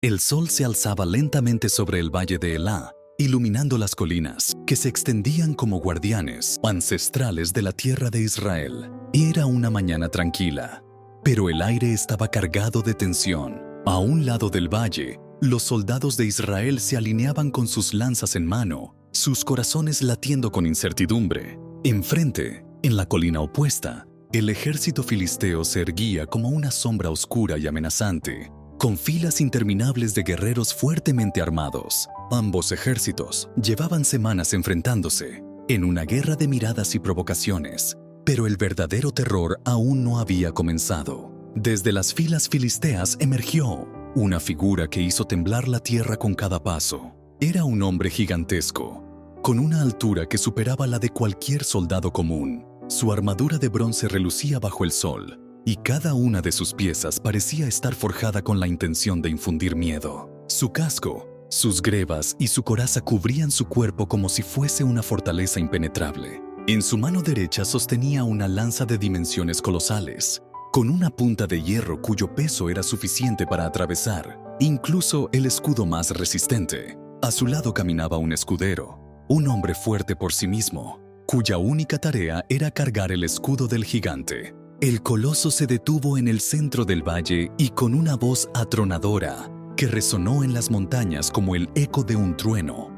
El sol se alzaba lentamente sobre el valle de Elá, iluminando las colinas, que se extendían como guardianes ancestrales de la tierra de Israel. Era una mañana tranquila, pero el aire estaba cargado de tensión. A un lado del valle, los soldados de Israel se alineaban con sus lanzas en mano, sus corazones latiendo con incertidumbre. Enfrente, en la colina opuesta, el ejército filisteo se erguía como una sombra oscura y amenazante, con filas interminables de guerreros fuertemente armados. Ambos ejércitos llevaban semanas enfrentándose, en una guerra de miradas y provocaciones, pero el verdadero terror aún no había comenzado. Desde las filas filisteas emergió una figura que hizo temblar la tierra con cada paso. Era un hombre gigantesco, con una altura que superaba la de cualquier soldado común. Su armadura de bronce relucía bajo el sol, y cada una de sus piezas parecía estar forjada con la intención de infundir miedo. Su casco, sus grebas y su coraza cubrían su cuerpo como si fuese una fortaleza impenetrable. En su mano derecha sostenía una lanza de dimensiones colosales, con una punta de hierro cuyo peso era suficiente para atravesar incluso el escudo más resistente. A su lado caminaba un escudero, un hombre fuerte por sí mismo, cuya única tarea era cargar el escudo del gigante. El coloso se detuvo en el centro del valle y con una voz atronadora, que resonó en las montañas como el eco de un trueno,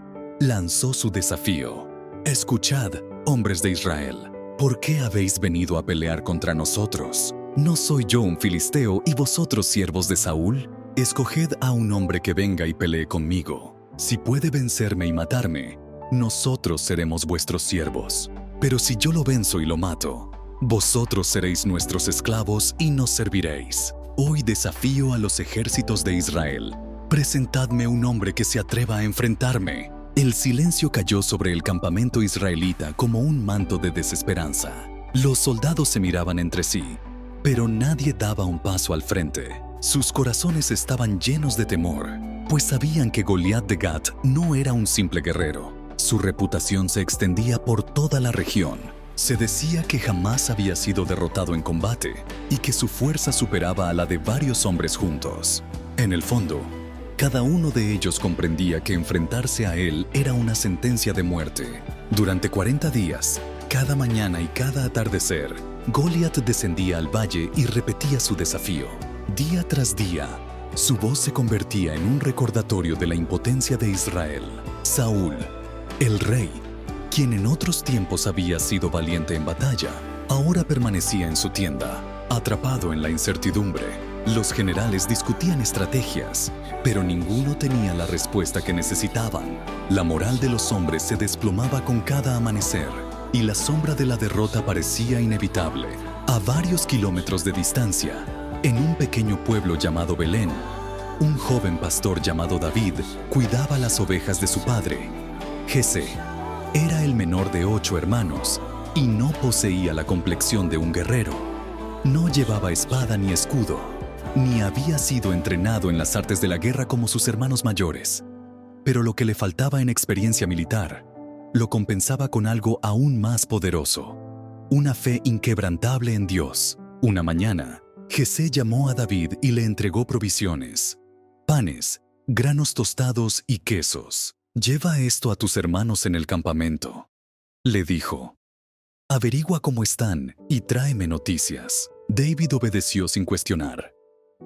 lanzó su desafío. «Escuchad, hombres de Israel, ¿por qué habéis venido a pelear contra nosotros? ¿No soy yo un filisteo y vosotros siervos de Saúl? Escoged a un hombre que venga y pelee conmigo. Si puede vencerme y matarme, nosotros seremos vuestros siervos. Pero si yo lo venzo y lo mato, vosotros seréis nuestros esclavos y nos serviréis. Hoy desafío a los ejércitos de Israel. Presentadme un hombre que se atreva a enfrentarme». El silencio cayó sobre el campamento israelita como un manto de desesperanza. Los soldados se miraban entre sí, pero nadie daba un paso al frente. Sus corazones estaban llenos de temor, pues sabían que Goliat de Gat no era un simple guerrero. Su reputación se extendía por toda la región. Se decía que jamás había sido derrotado en combate y que su fuerza superaba a la de varios hombres juntos. En el fondo, cada uno de ellos comprendía que enfrentarse a él era una sentencia de muerte. Durante 40 días, cada mañana y cada atardecer, Goliat descendía al valle y repetía su desafío. Día tras día, su voz se convertía en un recordatorio de la impotencia de Israel. Saúl, el rey, quien en otros tiempos había sido valiente en batalla, ahora permanecía en su tienda, atrapado en la incertidumbre. Los generales discutían estrategias, pero ninguno tenía la respuesta que necesitaban. La moral de los hombres se desplomaba con cada amanecer, y la sombra de la derrota parecía inevitable. A varios kilómetros de distancia, en un pequeño pueblo llamado Belén, un joven pastor llamado David cuidaba las ovejas de su padre. Jesé era el menor de 8 hermanos y no poseía la complexión de un guerrero. No llevaba espada ni escudo, ni había sido entrenado en las artes de la guerra como sus hermanos mayores. Pero lo que le faltaba en experiencia militar, lo compensaba con algo aún más poderoso: una fe inquebrantable en Dios. Una mañana, Jesé llamó a David y le entregó provisiones: panes, granos tostados y quesos. «Lleva esto a tus hermanos en el campamento», le dijo. «Averigua cómo están y tráeme noticias». David obedeció sin cuestionar.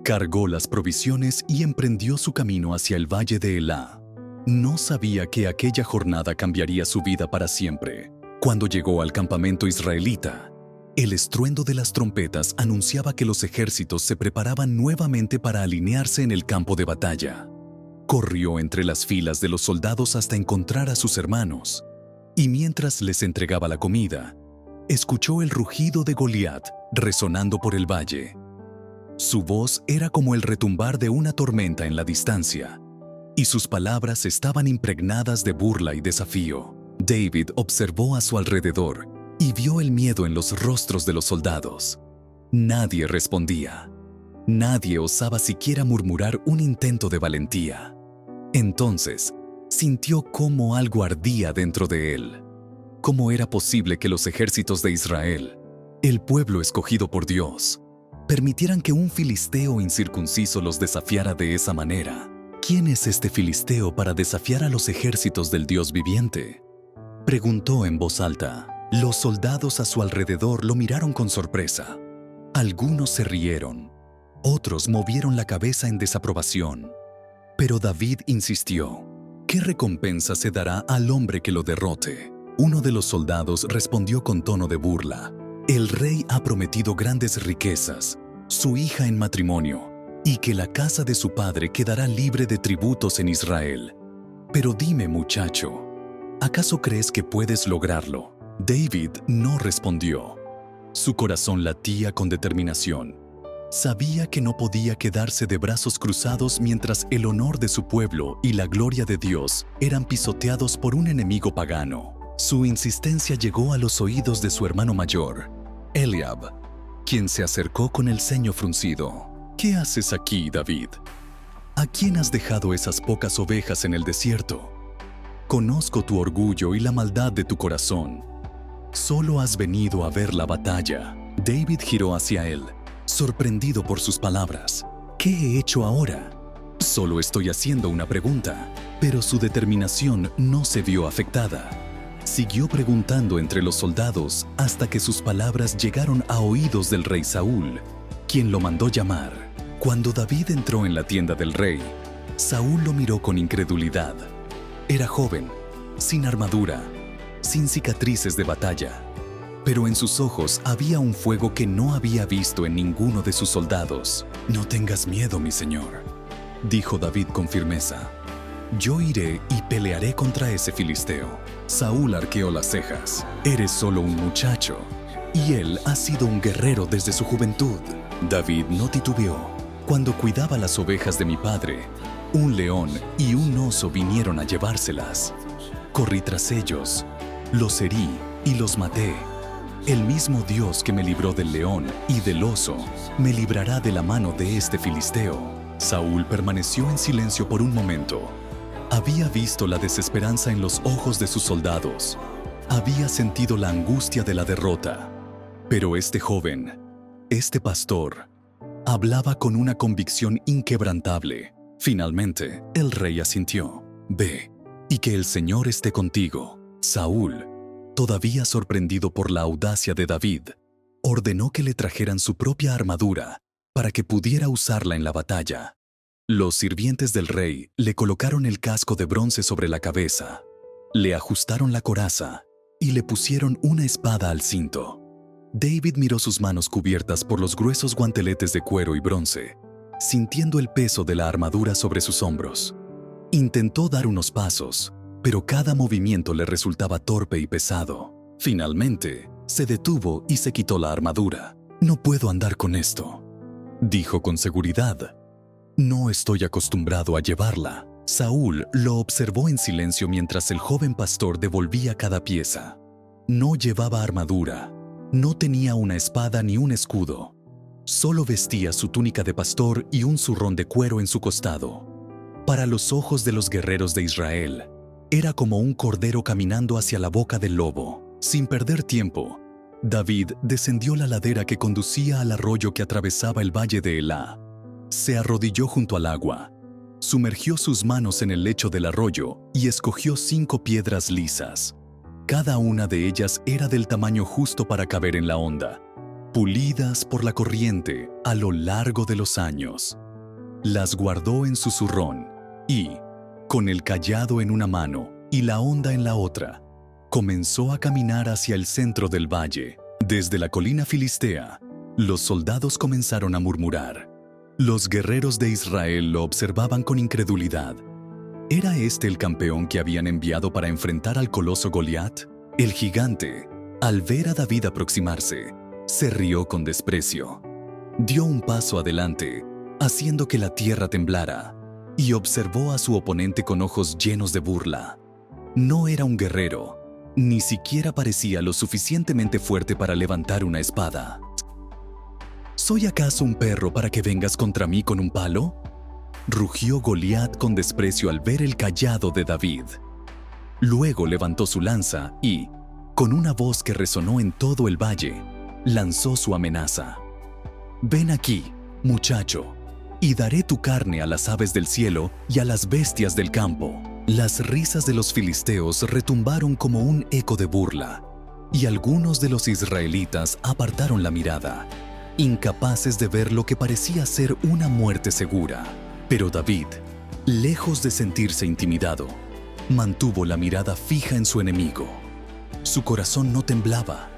Cargó las provisiones y emprendió su camino hacia el valle de Elá. No sabía que aquella jornada cambiaría su vida para siempre. Cuando llegó al campamento israelita, el estruendo de las trompetas anunciaba que los ejércitos se preparaban nuevamente para alinearse en el campo de batalla. Corrió entre las filas de los soldados hasta encontrar a sus hermanos, y mientras les entregaba la comida, escuchó el rugido de Goliat resonando por el valle. Su voz era como el retumbar de una tormenta en la distancia, y sus palabras estaban impregnadas de burla y desafío. David observó a su alrededor y vio el miedo en los rostros de los soldados. Nadie respondía. Nadie osaba siquiera murmurar un intento de valentía. Entonces, sintió cómo algo ardía dentro de él. ¿Cómo era posible que los ejércitos de Israel, el pueblo escogido por Dios, permitieran que un filisteo incircunciso los desafiara de esa manera? ¿Quién es este filisteo para desafiar a los ejércitos del Dios viviente?, preguntó en voz alta. Los soldados a su alrededor lo miraron con sorpresa. Algunos se rieron, otros movieron la cabeza en desaprobación. Pero David insistió: ¿qué recompensa se dará al hombre que lo derrote? Uno de los soldados respondió con tono de burla: el rey ha prometido grandes riquezas, su hija en matrimonio, y que la casa de su padre quedará libre de tributos en Israel. Pero dime, muchacho, ¿acaso crees que puedes lograrlo? David no respondió. Su corazón latía con determinación. Sabía que no podía quedarse de brazos cruzados mientras el honor de su pueblo y la gloria de Dios eran pisoteados por un enemigo pagano. Su insistencia llegó a los oídos de su hermano mayor, Eliab, quien se acercó con el ceño fruncido. ¿Qué haces aquí, David? ¿A quién has dejado esas pocas ovejas en el desierto? Conozco tu orgullo y la maldad de tu corazón. Solo has venido a ver la batalla. David giró hacia él, sorprendido por sus palabras. ¿Qué he hecho ahora? Solo estoy haciendo una pregunta. Pero su determinación no se vio afectada. Siguió preguntando entre los soldados hasta que sus palabras llegaron a oídos del rey Saúl, quien lo mandó llamar. Cuando David entró en la tienda del rey, Saúl lo miró con incredulidad. Era joven, sin armadura, sin cicatrices de batalla, pero en sus ojos había un fuego que no había visto en ninguno de sus soldados. «No tengas miedo, mi señor», dijo David con firmeza. «Yo iré y pelearé contra ese filisteo». Saúl arqueó las cejas. «Eres solo un muchacho, y él ha sido un guerrero desde su juventud». David no titubeó. «Cuando cuidaba las ovejas de mi padre, un león y un oso vinieron a llevárselas. Corrí tras ellos, los herí y los maté. El mismo Dios que me libró del león y del oso, me librará de la mano de este filisteo». Saúl permaneció en silencio por un momento. Había visto la desesperanza en los ojos de sus soldados. Había sentido la angustia de la derrota. Pero este joven, este pastor, hablaba con una convicción inquebrantable. Finalmente, el rey asintió. «Ve, y que el Señor esté contigo». Saúl, todavía sorprendido por la audacia de David, ordenó que le trajeran su propia armadura para que pudiera usarla en la batalla. Los sirvientes del rey le colocaron el casco de bronce sobre la cabeza, le ajustaron la coraza y le pusieron una espada al cinto. David miró sus manos cubiertas por los gruesos guanteletes de cuero y bronce, sintiendo el peso de la armadura sobre sus hombros. Intentó dar unos pasos, pero cada movimiento le resultaba torpe y pesado. Finalmente, se detuvo y se quitó la armadura. «No puedo andar con esto», dijo con seguridad. «No estoy acostumbrado a llevarla». Saúl lo observó en silencio mientras el joven pastor devolvía cada pieza. No llevaba armadura, no tenía una espada ni un escudo. Solo vestía su túnica de pastor y un zurrón de cuero en su costado. Para los ojos de los guerreros de Israel, era como un cordero caminando hacia la boca del lobo. Sin perder tiempo, David descendió la ladera que conducía al arroyo que atravesaba el valle de Elá. Se arrodilló junto al agua, sumergió sus manos en el lecho del arroyo y escogió 5 piedras lisas. Cada una de ellas era del tamaño justo para caber en la honda, pulidas por la corriente a lo largo de los años. Las guardó en su zurrón y, con el cayado en una mano y la honda en la otra, comenzó a caminar hacia el centro del valle. Desde la colina filistea, los soldados comenzaron a murmurar. Los guerreros de Israel lo observaban con incredulidad. ¿Era este el campeón que habían enviado para enfrentar al coloso Goliat? El gigante, al ver a David aproximarse, se rió con desprecio. Dio un paso adelante, haciendo que la tierra temblara, y observó a su oponente con ojos llenos de burla. No era un guerrero, ni siquiera parecía lo suficientemente fuerte para levantar una espada. ¿Soy acaso un perro para que vengas contra mí con un palo?, rugió Goliat con desprecio al ver el cayado de David. Luego levantó su lanza y, con una voz que resonó en todo el valle, lanzó su amenaza. «Ven aquí, muchacho, y daré tu carne a las aves del cielo y a las bestias del campo. Las risas de los filisteos retumbaron como un eco de burla, y algunos de los israelitas apartaron la mirada, incapaces de ver lo que parecía ser una muerte segura. Pero David, lejos de sentirse intimidado, mantuvo la mirada fija en su enemigo. Su corazón no temblaba,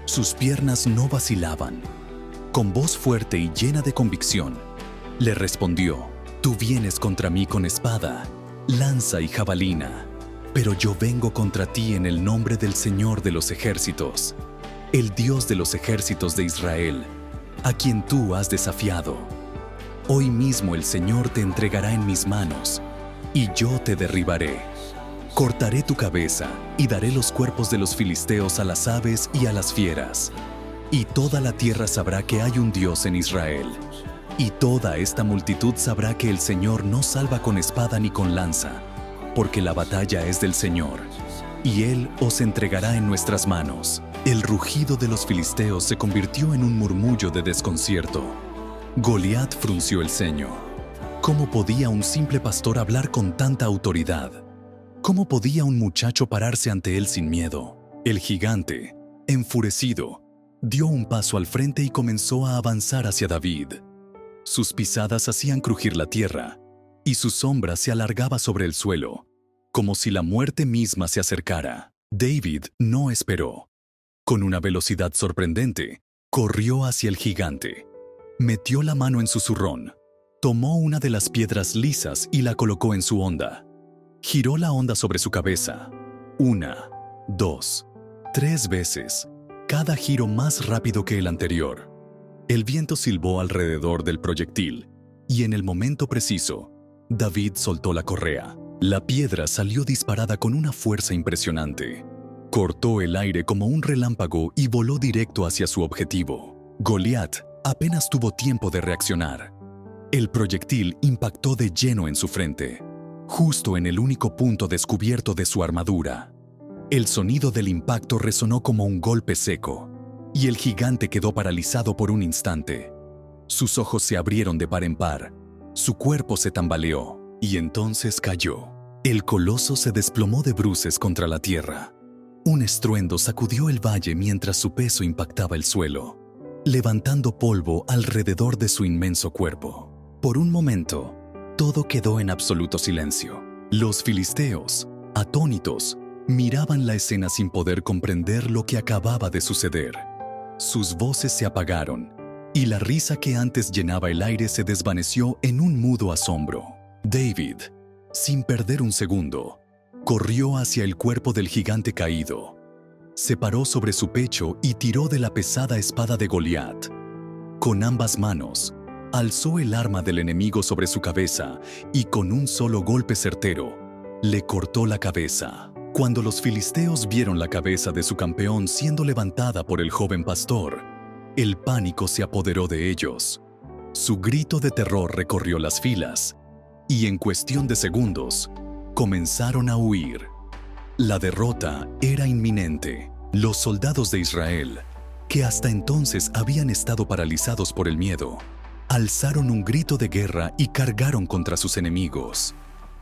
sus piernas no vacilaban. Con voz fuerte y llena de convicción, le respondió: «Tú vienes contra mí con espada, lanza y jabalina, pero yo vengo contra ti en el nombre del Señor de los ejércitos, el Dios de los ejércitos de Israel, a quien tú has desafiado. Hoy mismo el Señor te entregará en mis manos, y yo te derribaré. Cortaré tu cabeza y daré los cuerpos de los filisteos a las aves y a las fieras. Y toda la tierra sabrá que hay un Dios en Israel. Y toda esta multitud sabrá que el Señor no salva con espada ni con lanza, porque la batalla es del Señor, y Él os entregará en nuestras manos». El rugido de los filisteos se convirtió en un murmullo de desconcierto. Goliat frunció el ceño. ¿Cómo podía un simple pastor hablar con tanta autoridad? ¿Cómo podía un muchacho pararse ante él sin miedo? El gigante, enfurecido, dio un paso al frente y comenzó a avanzar hacia David. Sus pisadas hacían crujir la tierra, y su sombra se alargaba sobre el suelo, como si la muerte misma se acercara. David no esperó. Con una velocidad sorprendente, corrió hacia el gigante. Metió la mano en su zurrón, tomó una de las piedras lisas y la colocó en su honda. Giró la honda sobre su cabeza. 1, 2, 3 veces, cada giro más rápido que el anterior. El viento silbó alrededor del proyectil, y en el momento preciso, David soltó la correa. La piedra salió disparada con una fuerza impresionante. Cortó el aire como un relámpago y voló directo hacia su objetivo. Goliat apenas tuvo tiempo de reaccionar. El proyectil impactó de lleno en su frente, justo en el único punto descubierto de su armadura. El sonido del impacto resonó como un golpe seco, y el gigante quedó paralizado por un instante. Sus ojos se abrieron de par en par, su cuerpo se tambaleó, y entonces cayó. El coloso se desplomó de bruces contra la tierra. Un estruendo sacudió el valle mientras su peso impactaba el suelo, levantando polvo alrededor de su inmenso cuerpo. Por un momento, todo quedó en absoluto silencio. Los filisteos, atónitos, miraban la escena sin poder comprender lo que acababa de suceder. Sus voces se apagaron, y la risa que antes llenaba el aire se desvaneció en un mudo asombro. David, sin perder un segundo, corrió hacia el cuerpo del gigante caído. Se paró sobre su pecho y tiró de la pesada espada de Goliat. Con ambas manos, alzó el arma del enemigo sobre su cabeza y con un solo golpe certero, le cortó la cabeza. Cuando los filisteos vieron la cabeza de su campeón siendo levantada por el joven pastor, el pánico se apoderó de ellos. Su grito de terror recorrió las filas, y en cuestión de segundos, comenzaron a huir. La derrota era inminente. Los soldados de Israel, que hasta entonces habían estado paralizados por el miedo, alzaron un grito de guerra y cargaron contra sus enemigos.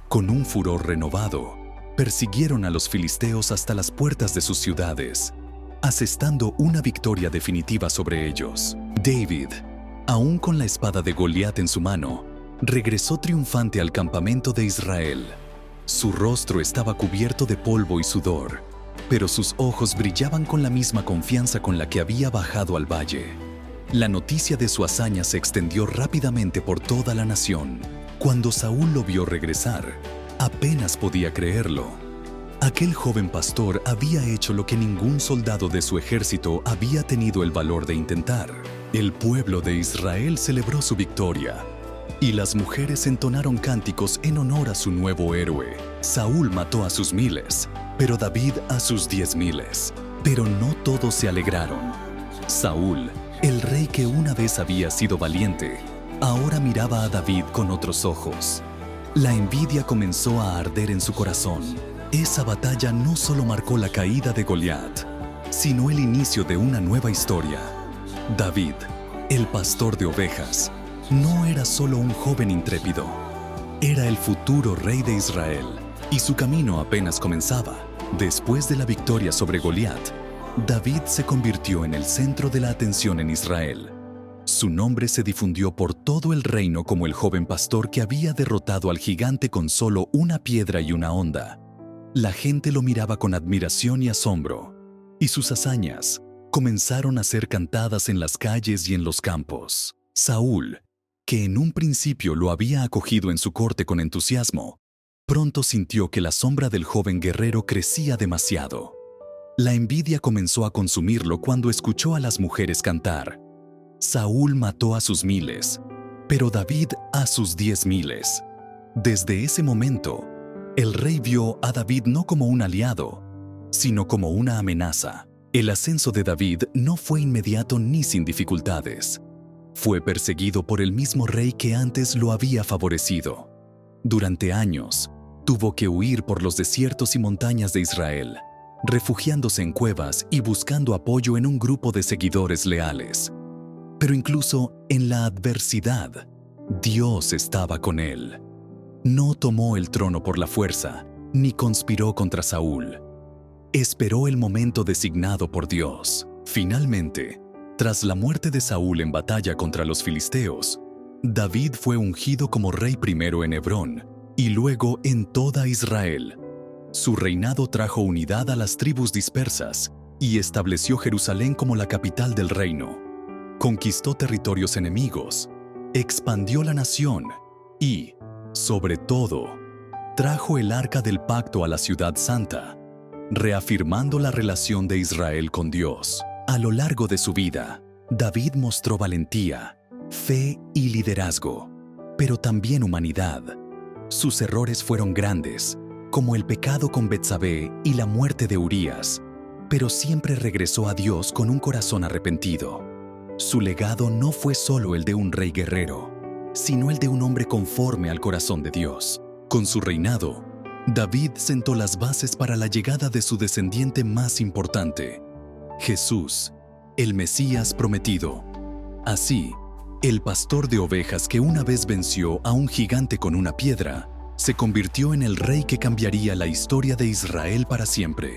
Con un furor renovado, persiguieron a los filisteos hasta las puertas de sus ciudades, asestando una victoria definitiva sobre ellos. David, aún con la espada de Goliat en su mano, regresó triunfante al campamento de Israel. Su rostro estaba cubierto de polvo y sudor, pero sus ojos brillaban con la misma confianza con la que había bajado al valle. La noticia de su hazaña se extendió rápidamente por toda la nación. Cuando Saúl lo vio regresar, apenas podía creerlo. Aquel joven pastor había hecho lo que ningún soldado de su ejército había tenido el valor de intentar. El pueblo de Israel celebró su victoria, y las mujeres entonaron cánticos en honor a su nuevo héroe. Saúl mató a sus miles, pero David a sus 10,000. Pero no todos se alegraron. Saúl, el rey que una vez había sido valiente, ahora miraba a David con otros ojos. La envidia comenzó a arder en su corazón. Esa batalla no solo marcó la caída de Goliat, sino el inicio de una nueva historia. David, el pastor de ovejas, no era solo un joven intrépido, era el futuro rey de Israel, y su camino apenas comenzaba. Después de la victoria sobre Goliat, David se convirtió en el centro de la atención en Israel. Su nombre se difundió por todo el reino como el joven pastor que había derrotado al gigante con solo una piedra y una honda. La gente lo miraba con admiración y asombro, y sus hazañas comenzaron a ser cantadas en las calles y en los campos. Saúl, que en un principio lo había acogido en su corte con entusiasmo, pronto sintió que la sombra del joven guerrero crecía demasiado. La envidia comenzó a consumirlo cuando escuchó a las mujeres cantar. Saúl mató a sus miles, pero David a sus 10,000. Desde ese momento, el rey vio a David no como un aliado, sino como una amenaza. El ascenso de David no fue inmediato ni sin dificultades. Fue perseguido por el mismo rey que antes lo había favorecido. Durante años, tuvo que huir por los desiertos y montañas de Israel, refugiándose en cuevas y buscando apoyo en un grupo de seguidores leales. Pero incluso en la adversidad, Dios estaba con él. No tomó el trono por la fuerza, ni conspiró contra Saúl. Esperó el momento designado por Dios. Finalmente, tras la muerte de Saúl en batalla contra los filisteos, David fue ungido como rey primero en Hebrón y luego en toda Israel. Su reinado trajo unidad a las tribus dispersas y estableció Jerusalén como la capital del reino. Conquistó territorios enemigos, expandió la nación y, sobre todo, trajo el Arca del Pacto a la Ciudad Santa, reafirmando la relación de Israel con Dios. A lo largo de su vida, David mostró valentía, fe y liderazgo, pero también humanidad. Sus errores fueron grandes, como el pecado con Betsabé y la muerte de Urías, pero siempre regresó a Dios con un corazón arrepentido. Su legado no fue solo el de un rey guerrero, sino el de un hombre conforme al corazón de Dios. Con su reinado, David sentó las bases para la llegada de su descendiente más importante, Jesús, el Mesías prometido. Así, el pastor de ovejas que una vez venció a un gigante con una piedra, se convirtió en el rey que cambiaría la historia de Israel para siempre.